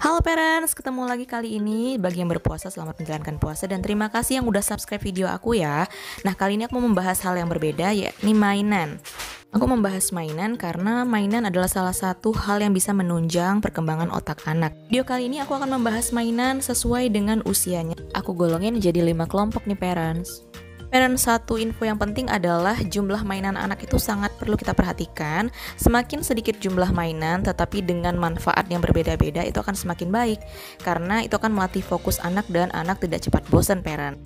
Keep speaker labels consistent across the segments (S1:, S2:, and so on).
S1: Halo parents, ketemu lagi kali ini. Bagi yang berpuasa, selamat menjalankan puasa dan terima kasih yang udah subscribe video aku ya. Nah, kali ini aku mau membahas hal yang berbeda, yakni mainan. Aku membahas mainan karena mainan adalah salah satu hal yang bisa menunjang perkembangan otak anak. Video kali ini aku akan membahas mainan sesuai dengan usianya. Aku golongin jadi 5 kelompok nih parents. Parents, satu info yang penting adalah jumlah mainan anak itu sangat perlu kita perhatikan. Semakin sedikit jumlah mainan tetapi dengan manfaat yang berbeda-beda itu akan semakin baik, karena itu akan melatih fokus anak dan anak tidak cepat bosan parent.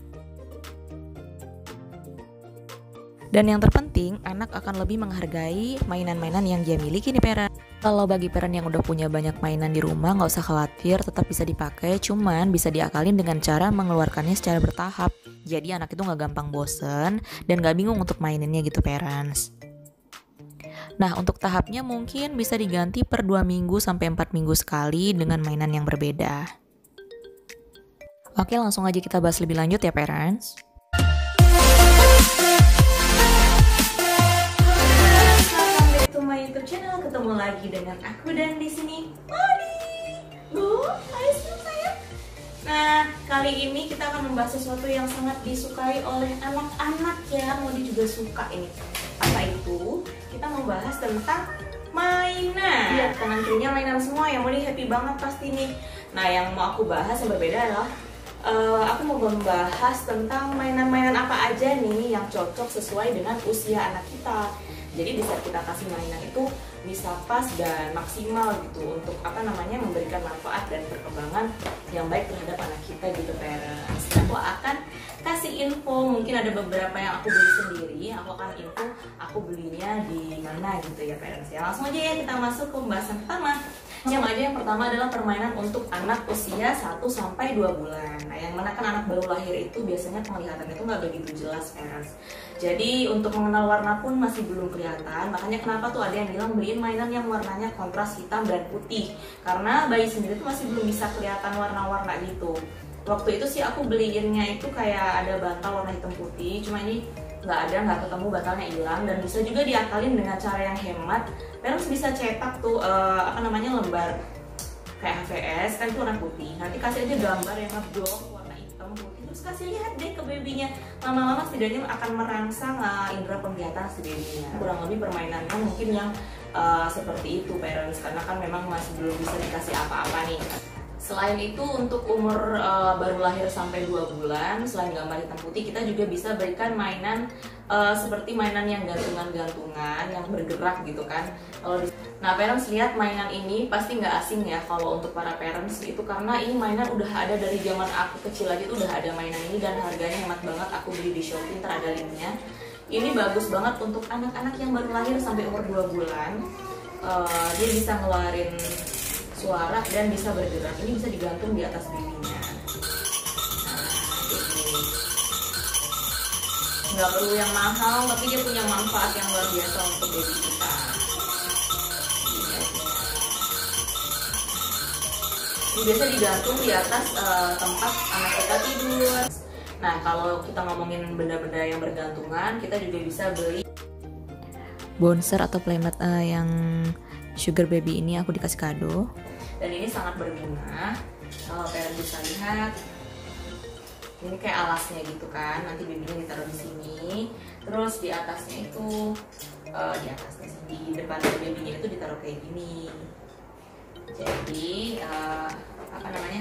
S1: Dan yang terpenting, anak akan lebih menghargai mainan-mainan yang dia miliki nih parent. Kalau bagi parent yang udah punya banyak mainan di rumah, nggak usah khawatir, tetap bisa dipakai, cuman bisa diakalin dengan cara mengeluarkannya secara bertahap. Jadi anak itu nggak gampang bosen dan nggak bingung untuk maininnya gitu parents. Nah, untuk tahapnya mungkin bisa diganti per 2 minggu sampai 4 minggu sekali dengan mainan yang berbeda. Oke, langsung aja kita bahas lebih lanjut ya parents. My YouTube channel, ketemu lagi dengan aku dan di sini Modi. Hai sayang. Nah, kali ini kita akan membahas sesuatu yang sangat disukai oleh anak-anak ya. Modi juga suka ini. Apa itu? Kita membahas tentang mainan. Iya, kanan kirinya mainan semua ya. Modi happy banget pasti nih. Nah, yang mau aku bahas yang berbeda adalah aku mau membahas tentang mainan-mainan apa aja nih yang cocok sesuai dengan usia anak kita. Jadi bisa kita kasih mainan itu bisa pas dan maksimal gitu untuk memberikan manfaat dan perkembangan yang baik terhadap anak kita gitu parents. Aku akan kasih info, mungkin ada beberapa yang aku beli sendiri, aku akan info aku belinya di mana gitu ya parents ya. Langsung aja ya kita masuk ke pembahasan pertama. Yang pertama adalah permainan untuk anak usia 1-2 bulan. Nah, yang mana kan anak baru lahir itu biasanya penglihatan itu nggak begitu jelas parents. Jadi untuk mengenal warna pun masih belum kelihatan. Makanya kenapa tuh ada yang bilang beliin mainan yang warnanya kontras hitam dan putih. Karena bayi sendiri tuh masih belum bisa kelihatan warna-warna gitu. Waktu itu sih aku beliinnya itu kayak ada bantal warna hitam putih. Cuma ini nggak ketemu, bantalnya hilang. Dan bisa juga diakalin dengan cara yang hemat. Parents bisa cetak tuh lembar kayak HVS kan itu warna putih. Nanti kasih aja gambar yang ngeblok warna hitam putih, terus kasih lihat deh ke babynya. Lama-lama setidaknya akan merangsang indera penglihatan si babynya. Kurang lebih permainannya mungkin yang seperti itu parents, karena kan memang masih belum bisa dikasih apa-apa nih. Selain itu untuk umur baru lahir sampai 2 bulan, selain gambar hitam putih, kita juga bisa berikan mainan seperti mainan yang gantungan-gantungan yang bergerak gitu kan. Nah, parents lihat mainan ini pasti nggak asing ya kalau untuk para parents itu, karena ini mainan udah ada dari zaman aku kecil aja tuh udah ada mainan ini dan harganya hemat banget. Aku beli di Shopee, ntar ada linknya. Ini bagus banget untuk anak-anak yang baru lahir sampai umur 2 bulan. Dia bisa ngeluarin suara dan bisa bergerak. Ini bisa digantung di atas bibinya. Nggak perlu yang mahal, tapi dia punya manfaat yang luar biasa untuk baby kita. Ini biasa digantung di atas tempat anak kita tidur. Nah, kalau kita ngomongin benda-benda yang bergantungan, kita juga bisa beli bouncer atau playmat yang sugar baby ini aku dikasih kado. Dan ini sangat berguna. Kalau parent bisa lihat, ini kayak alasnya gitu kan. Nanti babynya ditaruh di sini. Terus di atasnya itu, di depan babynya itu ditaruh kayak gini. Jadi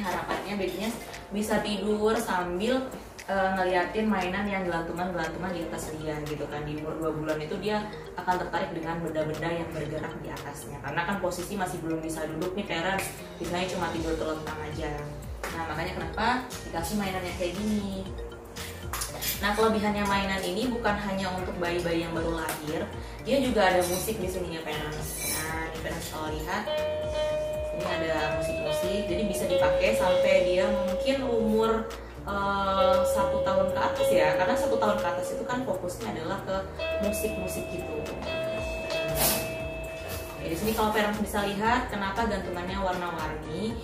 S1: harapannya babynya bisa tidur sambil ngeliatin mainan yang gelantungan di atas dia gitu kan. Di umur 2 bulan itu dia akan tertarik dengan benda-benda yang bergerak di atasnya, karena kan posisi masih belum bisa duduk nih parents, biasanya cuma tidur telentang aja. Nah, makanya kenapa dikasih mainan yang kayak gini. Nah, kelebihannya mainan ini bukan hanya untuk bayi-bayi yang baru lahir, dia juga ada musik di sini ya parents. Nah, ini parents kalau lihat ini ada musik-musik, jadi bisa dipakai sampai dia mungkin umur 1 tahun ke atas ya, karena 1 tahun ke atas itu kan fokusnya adalah ke musik-musik gitu. Di sini kalau parents bisa lihat kenapa gantungannya warna-warni.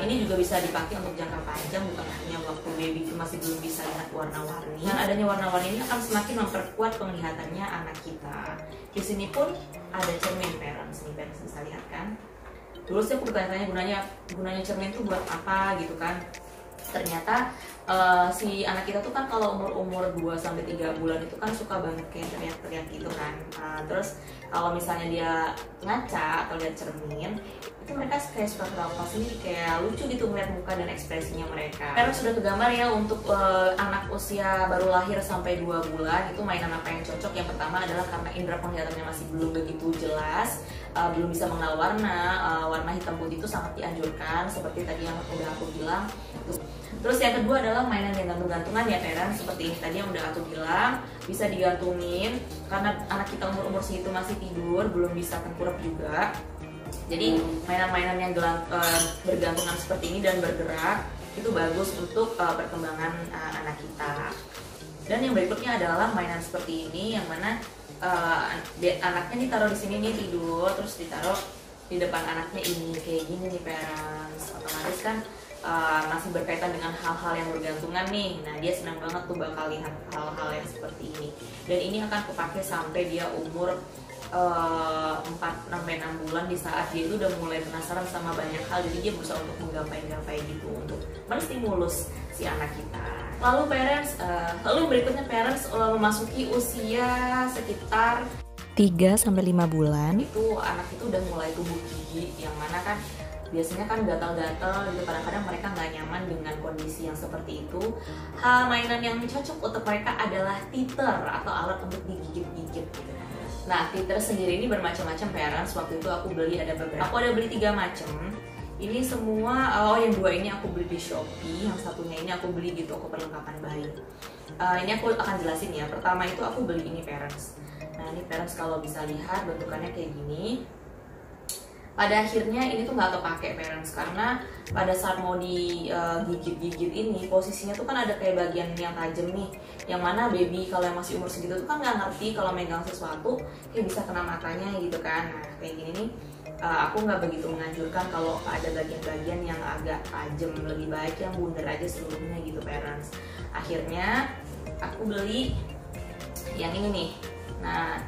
S1: Ini juga bisa dipakai untuk jangka panjang, bukan hanya waktu baby itu masih belum bisa lihat warna-warni. Dan adanya warna-warni ini akan semakin memperkuat penglihatannya anak kita. Di sini pun ada cermin parents, nih parents bisa lihat kan. Dulu sih aku bertanya-tanya gunanya cermin tuh buat apa gitu kan. Ternyata si anak kita tuh kan kalau umur 2-3 bulan itu kan suka banget kayak teriak-teriak gitu kan. Terus kalau misalnya dia ngaca atau lihat cermin, itu mereka kayak suka ketawa sendiri, kayak lucu gitu melihat muka dan ekspresinya mereka. Karena sudah kegambar ya untuk anak usia baru lahir sampai 2 bulan itu mainan apa yang cocok. Yang pertama adalah karena indera penglihatannya masih belum begitu jelas, belum bisa mengenal warna, warna hitam putih itu sangat dianjurkan seperti tadi yang udah aku bilang. Terus yang kedua adalah mainan yang gantung-gantungan ya parents, seperti ini tadi yang udah aku bilang, bisa digantungin karena anak kita umur segitu masih tidur, belum bisa tengkurap juga. Jadi mainan-mainan yang bergantungan seperti ini dan bergerak itu bagus untuk perkembangan anak kita. Dan yang berikutnya adalah mainan seperti ini yang mana anaknya ditaruh di sini nih tidur, terus ditaruh di depan anaknya ini kayak gini nih parents. Otomatis kan masih berkaitan dengan hal-hal yang bergantungan nih. Nah dia senang banget tuh bakal lihat hal-hal yang seperti ini. Dan ini akan kupakai sampai dia umur 4-6 bulan, di saat dia itu udah mulai penasaran sama banyak hal. Jadi dia berusaha untuk menggapai-gapai gitu untuk menstimulus si anak kita. Lalu parents, lalu berikutnya parents memasuki usia sekitar 3-5 bulan. Itu anak itu udah mulai tumbuh gigi, yang mana kan biasanya kan gatal-gatal gitu, kadang-kadang mereka nggak nyaman dengan kondisi yang seperti itu. Mainan yang cocok untuk mereka adalah teether atau alat untuk digigit-gigit gitu. Nah teether sendiri ini bermacam-macam parents. Waktu itu aku beli ada beberapa, aku ada beli 3 macam. Ini semua, yang 2 ini aku beli di Shopee, yang satunya ini aku beli di toko perlengkapan bayi. Ini aku akan jelasin ya. Pertama itu aku beli ini parents. Nah ini parents kalau bisa lihat bentukannya kayak gini. Pada akhirnya ini tuh nggak kepake parents, karena pada saat mau digigit-gigit ini posisinya tuh kan ada kayak bagian yang tajam nih, yang mana baby kalau yang masih umur segitu tuh kan nggak ngerti kalau megang sesuatu kayak bisa kena matanya gitu kan. Nah kayak gini nih, aku nggak begitu menganjurkan kalau ada bagian-bagian yang agak tajam, lebih baik yang bundar aja seluruhnya gitu parents. Akhirnya aku beli yang ini nih. Nah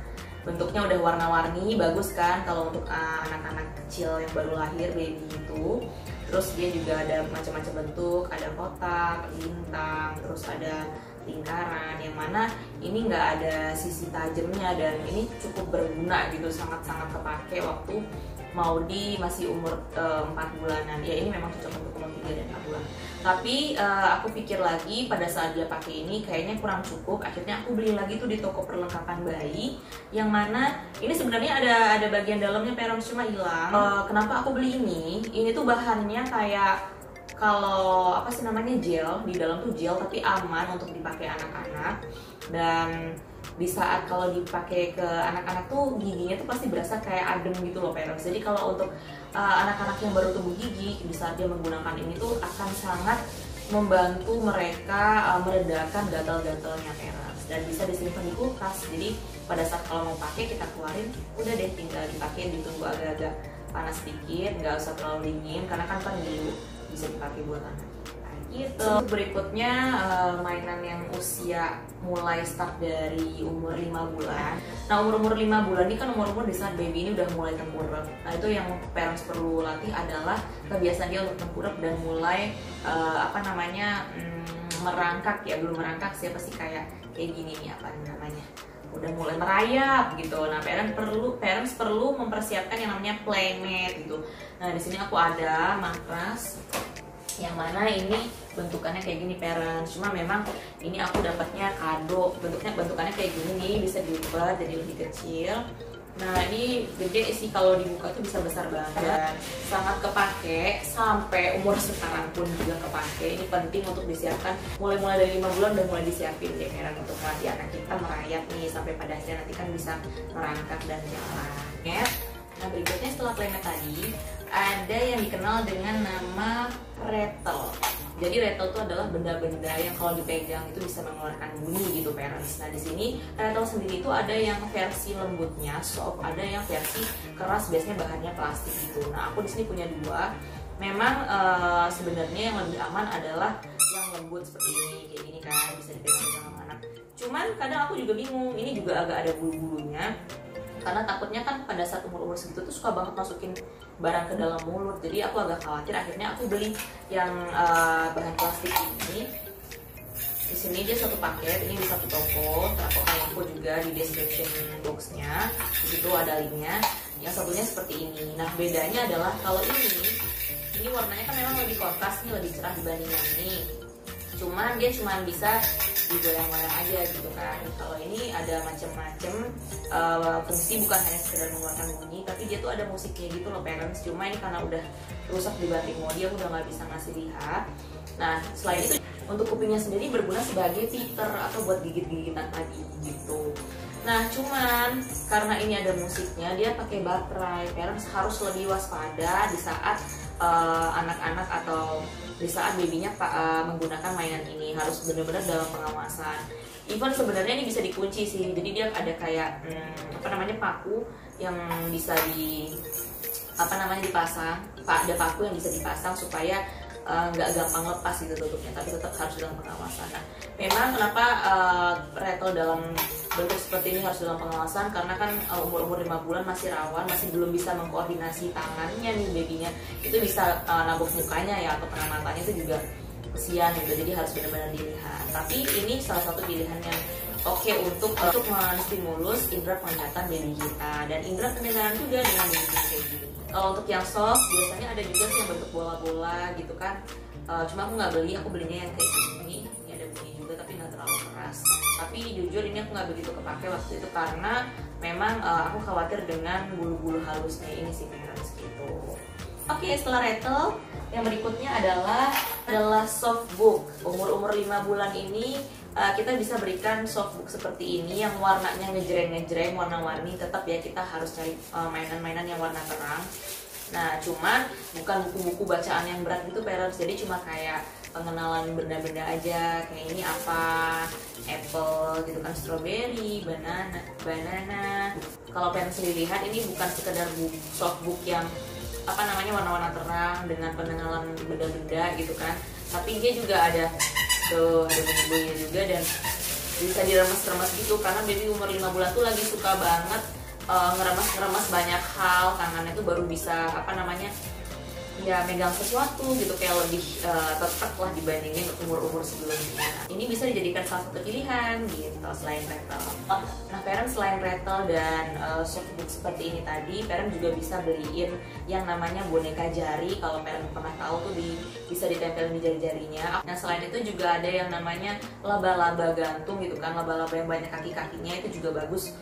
S1: bentuknya udah warna-warni, bagus kan kalau untuk anak-anak kecil yang baru lahir, baby itu. Terus dia juga ada macam-macam bentuk, ada kotak, lintang, terus ada lingkaran, yang mana ini nggak ada sisi tajamnya dan ini cukup berguna gitu, sangat-sangat kepake waktu mau di masih umur 4 bulanan. Ya ini memang cocok untuk umur 3 dan 4 bulan. Tapi aku pikir lagi pada saat dia pakai ini kayaknya kurang cukup. Akhirnya aku beli lagi tuh di toko perlengkapan bayi, yang mana ini sebenarnya ada bagian dalamnya parents cuma hilang. Kenapa aku beli ini? Ini tuh bahannya kayak, kalau apa sih namanya, gel, di dalam tuh gel tapi aman untuk dipakai anak-anak. Dan di saat kalau dipakai ke anak-anak tuh giginya tuh pasti berasa kayak adem gitu loh parents. Jadi kalau untuk anak-anak yang baru tumbuh gigi, di saat dia menggunakan ini tuh akan sangat membantu mereka meredakan gatal-gatalnya parents. Dan bisa disimpan di kulkas, jadi pada saat kalau mau pakai kita keluarin, udah deh tinggal dipakai, ditunggu agak-agak panas sedikit, nggak usah terlalu dingin karena kan dulu bisa dipakai buat anak gitu. Berikutnya mainan yang usia mulai start dari umur 5 bulan. Nah umur 5 bulan ini kan umur di saat baby ini udah mulai tengkurap. Nah itu yang parents perlu latih adalah kebiasaan dia untuk tengkurap dan mulai merangkak ya, belum merangkak siapa sih, kayak gini nih, apa namanya, udah mulai merayap gitu. Nah parents perlu mempersiapkan yang namanya playmat gitu. Nah di sini aku ada matras yang mana ini bentukannya kayak gini parents, cuma memang ini aku dapatnya kado, bentukannya kayak gini nih, bisa diubah jadi lebih kecil. Nah ini gede sih, kalau dibuka tuh bisa besar banget dan sangat kepake sampai umur sekarang pun juga kepake. Ini penting untuk disiapkan mulai dari 5 bulan udah mulai disiapin deh parents, untuk melatih anak kita merayap nih sampai pada akhirnya nanti kan bisa merangkak dan jalan. Nah berikutnya setelah playmat tadi ada yang dikenal dengan nama rattle. Jadi rattle itu adalah benda-benda yang kalau dipegang itu bisa mengeluarkan bunyi gitu parents. Nah di sini rattle sendiri itu ada yang versi lembutnya soft, ada yang versi keras, biasanya bahannya plastik gitu. Nah aku di sini punya 2. Memang sebenarnya yang lebih aman adalah yang lembut seperti ini, kayak gini kan, bisa dipegang sama anak. Cuman kadang aku juga bingung, ini juga agak ada bulu-bulunya. karena takutnya kan pada saat umur-umur segitu tuh suka banget masukin barang ke dalam mulut. Jadi aku agak khawatir, akhirnya aku beli yang bahan plastik ini. Di sini dia satu paket, ini di satu toko. Aku akan info juga di description boxnya. Di situ ada linknya. Yang satunya seperti ini. Nah bedanya adalah kalau ini warnanya kan memang lebih kontras nih, lebih cerah dibanding yang ini. Cuman dia cuma bisa digoyang-goyang aja gitu kan. Kalau ini ada macam-macam fungsi, bukan hanya sekedar mengeluarkan bunyi, tapi dia tuh ada musiknya gitu loh parents. Cuma ini karena udah rusak di batik mode, aku udah nggak bisa ngasih lihat. Nah selain itu untuk kupingnya sendiri berguna sebagai filter atau buat gigit-gigitan tadi gitu. Nah cuman karena ini ada musiknya, dia pakai baterai. Parents harus lebih waspada di saat anak-anak atau di saat babynya menggunakan mainan ini. Harus benar-benar dalam pengawasan. Even sebenarnya ini bisa dikunci sih, jadi dia ada kayak paku yang bisa dipasang. Ada paku yang bisa dipasang supaya nggak gampang lepas gitu tutupnya, tapi tetap harus dalam pengawasan. Nah, memang kenapa rattle dalam bentuk seperti ini harus dalam pengawasan, karena kan umur-umur 5 bulan masih rawan, masih belum bisa mengkoordinasi tangannya nih babynya, itu bisa nabok mukanya ya, atau kena matanya itu juga kesian gitu, jadi harus benar-benar dilihat. Tapi ini salah satu pilihan yang oke untuk menstimulus indera penglihatan baby kita dan indera pendengaran juga dengan baby kayak gini. Kalau untuk yang soft biasanya ada juga sih yang bentuk bola-bola gitu kan. Cuma aku nggak beli, aku belinya yang kayak gini. Ini ada bunyi juga tapi nggak terlalu keras. Tapi jujur ini aku nggak begitu kepake waktu itu karena memang aku khawatir dengan bulu-bulu halusnya ini sih parents gitu. Oke, setelah rattle, yang berikutnya adalah softbook. Umur-umur 5 bulan ini kita bisa berikan softbook seperti ini yang warnanya ngejreng-ngejreng, warna-warni. Tetap ya kita harus cari mainan-mainan yang warna terang. Nah cuman bukan buku-buku bacaan yang berat gitu parents, jadi cuma kayak pengenalan benda-benda aja. Kayak ini apa, apple gitu kan, strawberry, banana. Kalau parents lihat ini bukan sekedar softbook yang warna-warna terang dengan pengenalan benda-benda gitu kan, tapi dia juga ada bunyi-bunyinya juga dan bisa diremes-remes gitu, karena baby umur 5 bulan tuh lagi suka banget ngeremes banyak hal. Tangannya tuh baru bisa megang sesuatu gitu, kayak lebih tetap lah dibandingin umur-umur sebelumnya. Ini bisa dijadikan salah satu pilihan gitu selain rattle. Nah parents selain rattle dan softbook seperti ini tadi, parents juga bisa beliin yang namanya boneka jari. Kalau parents pernah tahu tuh bisa ditempelin di jari-jarinya. Nah selain itu juga ada yang namanya laba-laba gantung gitu kan, laba-laba yang banyak kaki-kakinya, itu juga bagus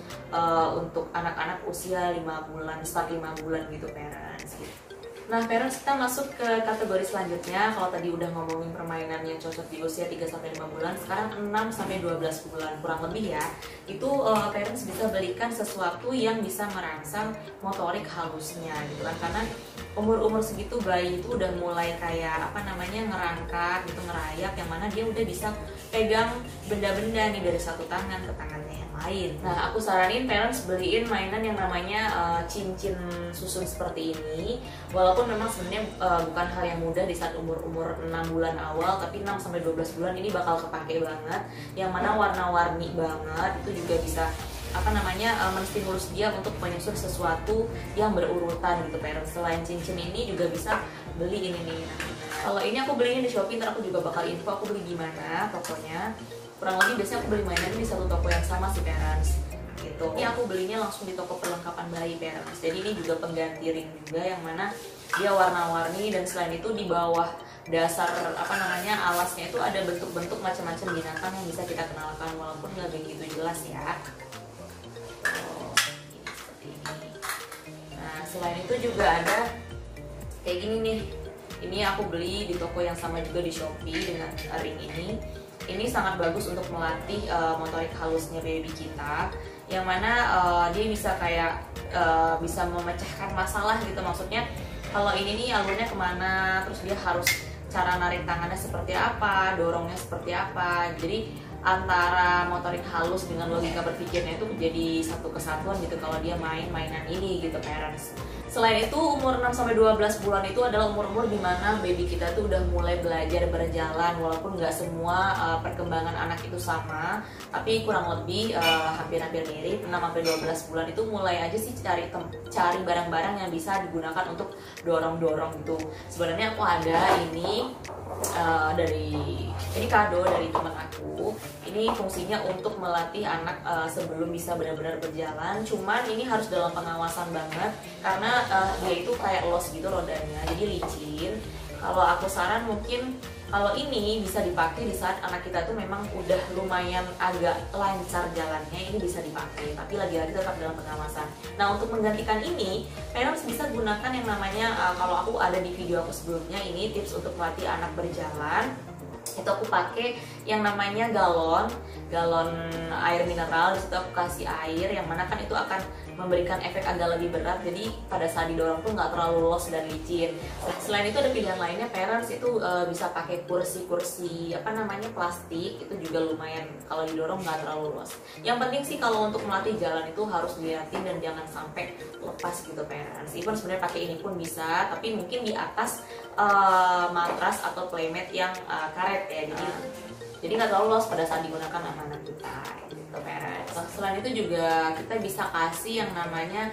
S1: untuk anak-anak usia 5 bulan, start 5 bulan gitu parents gitu. Nah parents, kita masuk ke kategori selanjutnya. Kalau tadi udah ngomongin permainan yang cocok di usia 3-5 bulan, sekarang 6-12 bulan kurang lebih ya. Itu parents bisa belikan sesuatu yang bisa merangsang motorik halusnya gitu kan. Karena umur-umur segitu bayi itu udah mulai kayak ngerangkak gitu, ngerayap, yang mana dia udah bisa pegang benda-benda nih dari satu tangan ke tangannya yang lain. Nah aku saranin parents beliin mainan yang namanya cincin susun seperti ini. Walaupun memang sebenarnya bukan hal yang mudah di saat umur-umur 6 bulan awal, tapi 6-12 bulan ini bakal kepake banget. Yang mana warna-warni banget, itu juga bisa menstimulus dia untuk menyusun sesuatu yang berurutan gitu parents. Selain cincin ini juga bisa beli ini nih. Kalau ini aku belinya di Shopee, ntar aku juga bakal info aku beli gimana tokonya. Kurang lebih biasanya aku beli mainan di satu toko yang sama sih parents gitu. Ini aku belinya langsung di toko perlengkapan bayi parents. Jadi ini juga pengganti ring juga, yang mana dia warna-warni, dan selain itu di bawah dasar alasnya itu ada bentuk-bentuk macam-macam binatang yang bisa kita kenalkan walaupun nggak begitu jelas ya. Seperti ini. Nah selain itu juga ada kayak gini nih. Ini aku beli di toko yang sama juga di Shopee dengan ring ini. Ini sangat bagus untuk melatih motorik halusnya baby kita, yang mana dia bisa kayak bisa memecahkan masalah gitu. Maksudnya kalau ini nih alurnya kemana, terus dia harus cara narik tangannya seperti apa, dorongnya seperti apa. Jadi antara motorik halus dengan logika berpikirnya itu menjadi satu kesatuan gitu kalau dia main mainan ini gitu parents. Selain itu umur 6-12 bulan itu adalah umur-umur dimana baby kita tuh udah mulai belajar berjalan, walaupun nggak semua perkembangan anak itu sama, tapi kurang lebih hampir-hampir mirip. 6-12 bulan itu mulai aja sih cari barang-barang yang bisa digunakan untuk dorong-dorong gitu. Sebenarnya aku ada ini ini kado dari teman aku. Ini fungsinya untuk melatih anak sebelum bisa benar-benar berjalan. Cuman ini harus dalam pengawasan banget karena dia itu kayak los gitu rodanya, jadi licin. Kalau aku saran mungkin kalau ini bisa dipakai di saat anak kita tuh memang udah lumayan agak lancar jalannya, ini bisa dipakai, tapi lagi-lagi tetap dalam pengawasan. Nah, untuk menggantikan ini, parents bisa gunakan yang namanya kalau aku ada di video aku sebelumnya, ini tips untuk melatih anak berjalan. Itu aku pakai yang namanya galon air mineral. Di situ aku kasih air, yang mana kan itu akan memberikan efek agak lebih berat, jadi pada saat didorong tuh nggak terlalu los dan licin. Selain itu ada pilihan lainnya, parents itu bisa pakai kursi apa namanya plastik, itu juga lumayan kalau didorong nggak terlalu los. Yang penting sih kalau untuk melatih jalan itu harus dilihatin dan jangan sampai lepas gitu parents. Even sebenarnya pakai ini pun bisa, tapi mungkin di atas matras atau playmat yang karet ya, jadi nggak terlalu los pada saat digunakan sama anak kita gitu parents. Selain itu juga kita bisa kasih yang namanya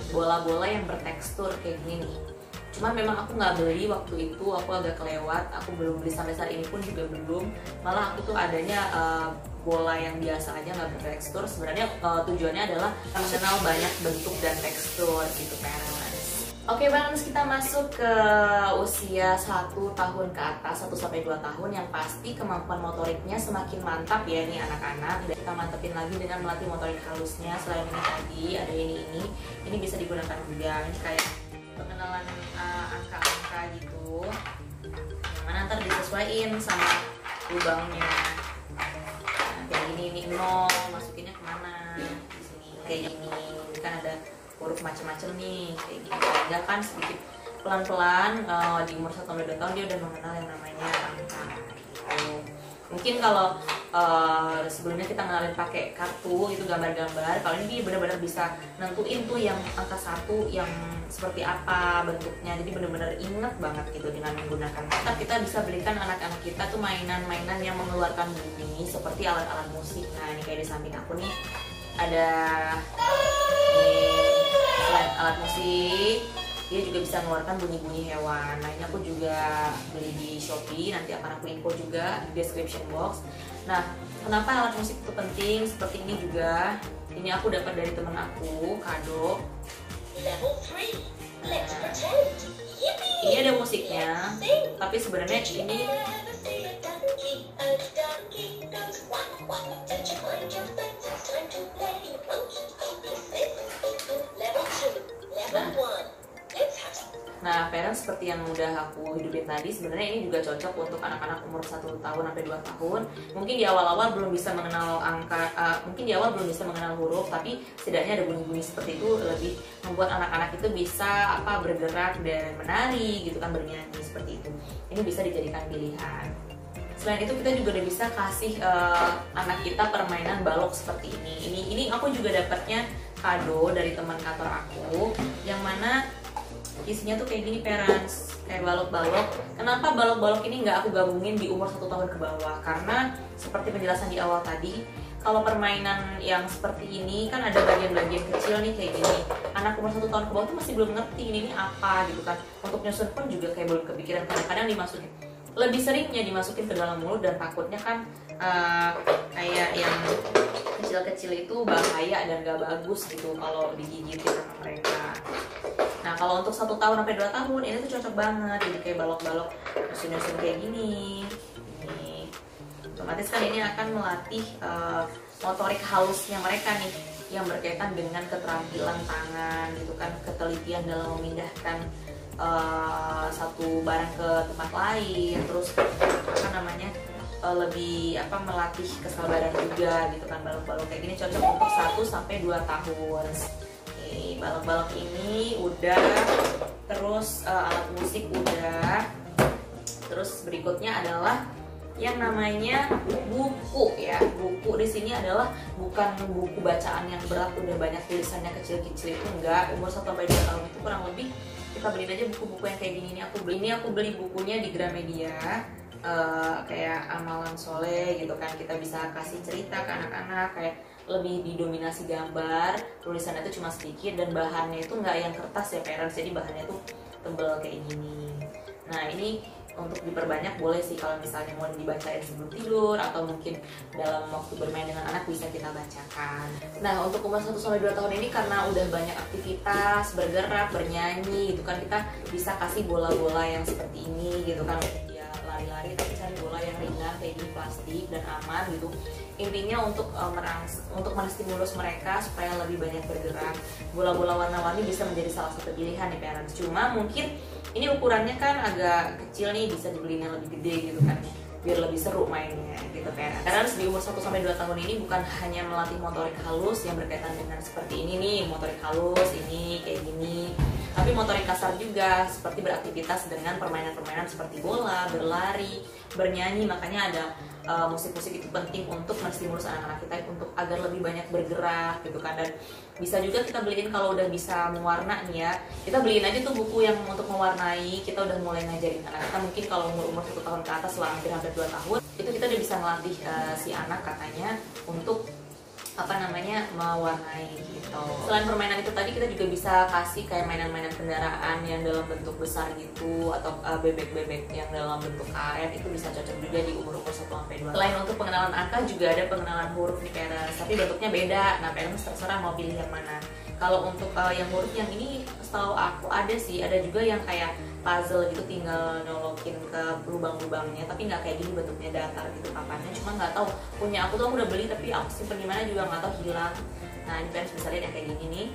S1: bola-bola yang bertekstur kayak gini nih. Cuman memang aku nggak beli waktu itu, aku agak kelewat, aku belum beli sampai saat ini pun juga belum. Malah aku tuh adanya bola yang biasa aja nggak bertekstur. Sebenarnya tujuannya adalah mengenal banyak bentuk dan tekstur gitu parents. Oke parents, kita masuk ke usia 1 tahun ke atas, 1-2 tahun, yang pasti kemampuan motoriknya semakin mantap ya nih anak-anak. Dan kita mantepin lagi dengan melatih motorik halusnya. Selain ini tadi ada ini bisa digunakan juga. Ini kayak pengenalan angka-angka gitu, yang mana ntar disesuaiin sama lubangnya. Nah, kayak ini 0, masukinnya kemana? Di sini kayak gini, ini kan ada huruf macam-macam nih kayak gini. Dia kan sedikit pelan-pelan di umur 1-2 tahun dia udah mengenal yang namanya angka gitu. Mungkin kalau sebelumnya kita ngenalin pakai kartu itu gambar-gambar, kalau ini benar-benar bisa nentuin tuh yang angka 1 yang seperti apa bentuknya, jadi benar-benar inget banget gitu dengan menggunakan. Kita bisa belikan anak-anak kita tuh mainan-mainan yang mengeluarkan bunyi seperti alat-alat musik. Nah ini kayak di samping aku nih ada selain alat musik, dia juga bisa mengeluarkan bunyi-bunyi hewan. Nah ini aku juga beli di Shopee, nanti akan aku info juga di description box. Nah kenapa alat musik itu penting? Seperti ini juga, ini aku dapat dari temen aku, kado. Nah, ini ada musiknya, tapi sebenarnya ini Nah, parents seperti yang udah aku hidupin tadi, sebenarnya ini juga cocok untuk anak-anak umur 1 tahun sampai 2 tahun. Mungkin di awal-awal belum bisa mengenal angka, mungkin di awal belum bisa mengenal huruf, tapi setidaknya ada bunyi-bunyi seperti itu lebih membuat anak-anak itu bisa bergerak dan menari gitu kan, bernyanyi seperti itu. Ini bisa dijadikan pilihan. Selain itu kita juga udah bisa kasih anak kita permainan balok seperti ini. Ini aku juga dapatnya kado dari teman kantor aku, yang mana isinya tuh kayak gini parents, kayak balok-balok. Kenapa balok-balok ini nggak aku gabungin di umur 1 tahun ke bawah? Karena seperti penjelasan di awal tadi, kalau permainan yang seperti ini kan ada bagian-bagian kecil nih kayak gini. Anak umur 1 tahun ke bawah tuh masih belum ngerti ini apa gitu kan. Untuk nyusun pun juga kayak belum kepikiran, kadang-kadang dimasukin. Lebih seringnya dimasukin ke dalam mulut dan takutnya kan kayak yang kecil-kecil itu bahaya dan gak bagus gitu kalau digigitin sama mereka. Nah kalau untuk 1 tahun sampai 2 tahun ini tuh cocok banget, jadi kayak balok-balok nyusun-nyusun kayak gini. Otomatis kan ini akan melatih motorik halusnya mereka nih, yang berkaitan dengan keterampilan tangan gitu kan, ketelitian dalam memindahkan satu barang ke tempat lain, terus apa namanya lebih melatih kesabaran juga gitu kan. Balok-balok kayak gini cocok untuk 1 sampai 2 tahun. Oke, balok-balok ini udah, terus alat musik udah, terus berikutnya adalah yang namanya buku ya. Buku di sini adalah bukan buku bacaan yang berat udah banyak tulisannya kecil-kecil, itu enggak. Umur 1 sampai 2 tahun itu kurang lebih kita beliin aja buku-buku yang kayak gini. Aku beli bukunya di Gramedia. Kayak Amalan Soleh gitu kan, kita bisa kasih cerita ke anak-anak, kayak lebih didominasi gambar, tulisannya itu cuma sedikit dan bahannya itu nggak yang kertas ya parents, jadi bahannya tuh tebel kayak gini. Nah ini untuk diperbanyak boleh sih kalau misalnya mau dibacain sebelum tidur atau mungkin dalam waktu bermain dengan anak bisa kita bacakan. Nah untuk umur 1 sampai 2 tahun ini karena udah banyak aktivitas, bergerak, bernyanyi gitu kan, kita bisa kasih bola-bola yang seperti ini gitu kan, lari-lari tapi cari bola yang ringan kayak gini, plastik dan aman gitu. Intinya untuk menstimulus mereka supaya lebih banyak bergerak. Bola-bola warna-warni bisa menjadi salah satu pilihan nih parents. Cuma mungkin ini ukurannya kan agak kecil nih, bisa dibeliin yang lebih gede gitu kan, biar lebih seru mainnya gitu parents. Karena di umur 1 sampai 2 tahun ini bukan hanya melatih motorik halus yang berkaitan dengan seperti ini nih, motorik halus ini kayak gini, tapi motorik kasar juga seperti beraktivitas dengan permainan-permainan seperti bola, berlari, bernyanyi. Makanya ada musik-musik itu penting untuk menstimulus anak-anak kita untuk agar lebih banyak bergerak gitu kan. Dan bisa juga kita beliin kalau udah bisa mewarna nih ya, kita beliin aja tuh buku yang untuk mewarnai. Kita udah mulai ngajarin anak kita, mungkin kalau umur 1 tahun ke atas lah, hampir 2 tahun itu kita udah bisa ngelatih si anak katanya untuk mewarnai gitu. Selain permainan itu tadi, kita juga bisa kasih kayak mainan-mainan kendaraan yang dalam bentuk besar gitu, atau bebek-bebek yang dalam bentuk karet, itu bisa cocok juga di umur-umur 1 sampai 2. Selain untuk pengenalan angka, juga ada pengenalan huruf nih parents, tapi bentuknya beda. Nah parents terserah mau pilih yang mana. Kalau untuk yang huruf yang ini setahu aku ada sih, ada juga yang kayak puzzle gitu, tinggal nolokin ke lubang-lubangnya, tapi nggak kayak gini bentuknya datar gitu papannya. Cuma nggak tahu, punya aku tuh aku udah beli tapi aku simpen gimana juga nggak tahu, hilang. Nah ini parents bisa lihat yang kayak gini nih.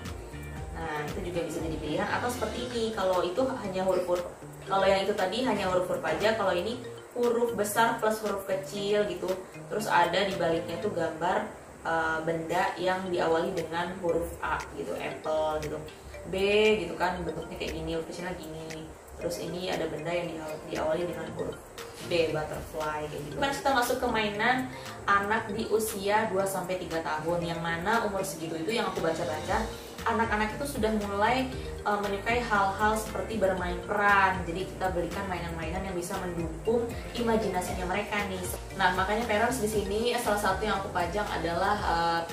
S1: Nah itu juga bisa jadi pilihan, atau seperti ini. Kalau itu hanya huruf-huruf, kalau yang itu tadi hanya huruf-huruf aja, kalau ini huruf besar plus huruf kecil gitu. Terus ada di baliknya tuh gambar benda yang diawali dengan huruf A gitu, apple gitu, B gitu kan, bentuknya kayak gini, huruf kecilnya gini. Terus ini ada benda yang diawali dengan huruf B, butterfly kayak gitu. Kita masuk ke mainan anak di usia 2-3 tahun, yang mana umur segitu itu yang aku baca-baca, anak-anak itu sudah mulai menyukai hal-hal seperti bermain peran. Jadi kita berikan mainan-mainan yang bisa mendukung imajinasinya mereka nih. Nah makanya parents di sini salah satu yang aku pajang adalah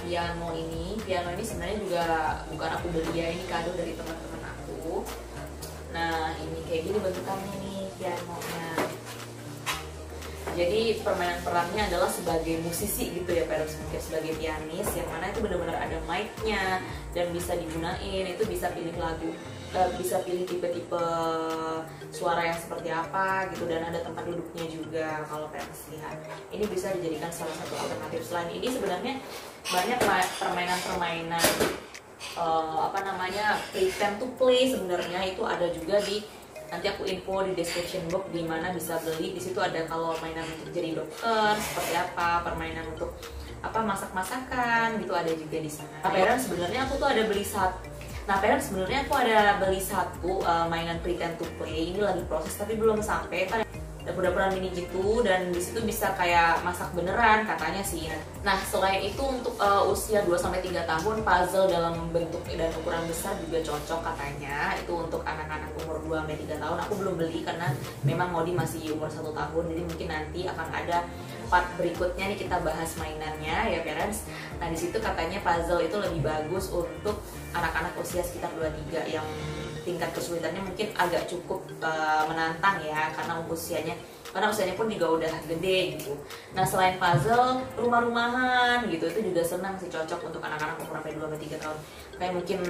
S1: piano ini. Piano ini sebenarnya juga bukan aku beli ya, ini kado dari teman-teman aku. Nah ini kayak gini bentukannya nih pianonya. Jadi permainan perannya adalah sebagai musisi gitu ya parents, mungkin sebagai pianis, yang mana itu benar-benar ada mic-nya dan bisa digunain. Itu bisa pilih lagu, bisa pilih tipe-tipe suara yang seperti apa gitu, dan ada tempat duduknya juga kalau parents lihat. Ini bisa dijadikan salah satu alternatif. Selain ini sebenarnya banyak permainan-permainan pretend to play sebenarnya itu ada juga di, nanti aku info di description box di mana bisa beli. Di situ ada kalau mainan untuk jadi dokter seperti apa, permainan untuk masak-masakan gitu ada juga di sana. Nah, parents sebenarnya aku tuh ada beli satu mainan pretend to play. Ini lagi proses tapi belum sampai. Dapur-dapuran mini gitu, dan di situ bisa kayak masak beneran katanya sih. Nah selain itu untuk usia 2-3 tahun, puzzle dalam bentuk dan ukuran besar juga cocok katanya. Itu untuk anak-anak umur 2-3 tahun. Aku belum beli karena memang Modi masih umur 1 tahun, jadi mungkin nanti akan ada part berikutnya nih kita bahas mainannya ya parents. Nah di situ katanya puzzle itu lebih bagus untuk anak-anak usia sekitar 2-3 yang tingkat kesulitannya mungkin agak cukup menantang ya, karena usianya pun juga udah gede gitu. Nah selain puzzle, rumah-rumahan gitu itu juga senang sih, cocok untuk anak-anak umur sampai 2-3 tahun. Kayak mungkin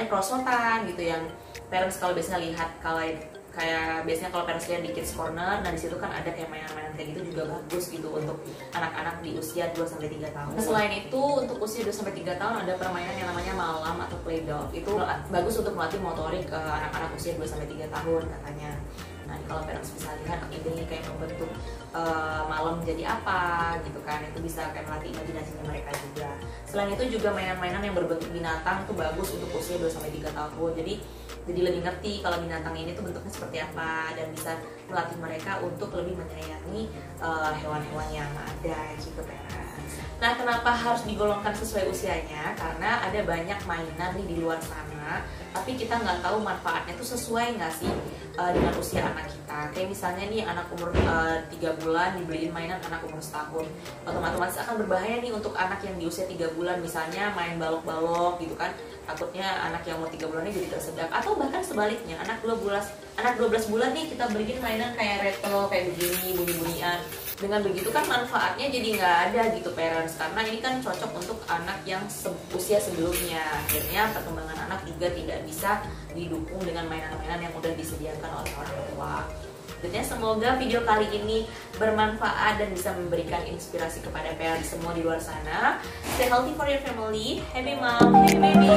S1: perosotan gitu, yang parents kalau biasanya lihat kayak biasanya kalau parents lihat di Kids Corner, nah disitu kan ada kayak mainan-mainan kayak gitu, juga bagus gitu untuk anak-anak di usia 2-3 tahun. Nah, selain itu untuk usia 2-3 tahun ada permainan yang namanya malam atau play doh. Itu bagus untuk melatih motorik ke anak-anak usia 2-3 tahun katanya. Nah kalau parents bisa lihat ini kayak membentuk malam menjadi apa gitu kan, itu bisa kayak melatih imajinasinya mereka juga. Selain itu juga mainan-mainan yang berbentuk binatang itu bagus untuk usia 2-3 tahun. Jadi Jadi lebih ngerti kalau binatang ini tuh bentuknya seperti apa, dan bisa melatih mereka untuk lebih menyayangi hewan-hewan yang ada gitu parents. Nah, kenapa harus digolongkan sesuai usianya? Karena ada banyak mainan nih di luar sana, tapi kita nggak tahu manfaatnya tuh sesuai nggak sih dengan usia anak kita. Kayak misalnya nih anak umur 3 bulan dibeliin mainan anak umur setahun, otomatis akan berbahaya nih untuk anak yang di usia 3 bulan, misalnya main balok-balok gitu kan. Takutnya anak yang umur 3 bulan ini jadi tersedak, atau bahkan sebaliknya anak 12 bulan nih kita beliin mainan kayak retro kayak begini, bunyi-bunyian. Dengan begitu kan manfaatnya jadi nggak ada gitu parents, karena ini kan cocok untuk anak yang usia sebelumnya. Akhirnya perkembangan anak juga tidak bisa didukung dengan mainan-mainan yang udah disediakan oleh orang tua. Tentunya semoga video kali ini bermanfaat dan bisa memberikan inspirasi kepada parents semua di luar sana. Stay healthy for your family. Happy mom, happy baby.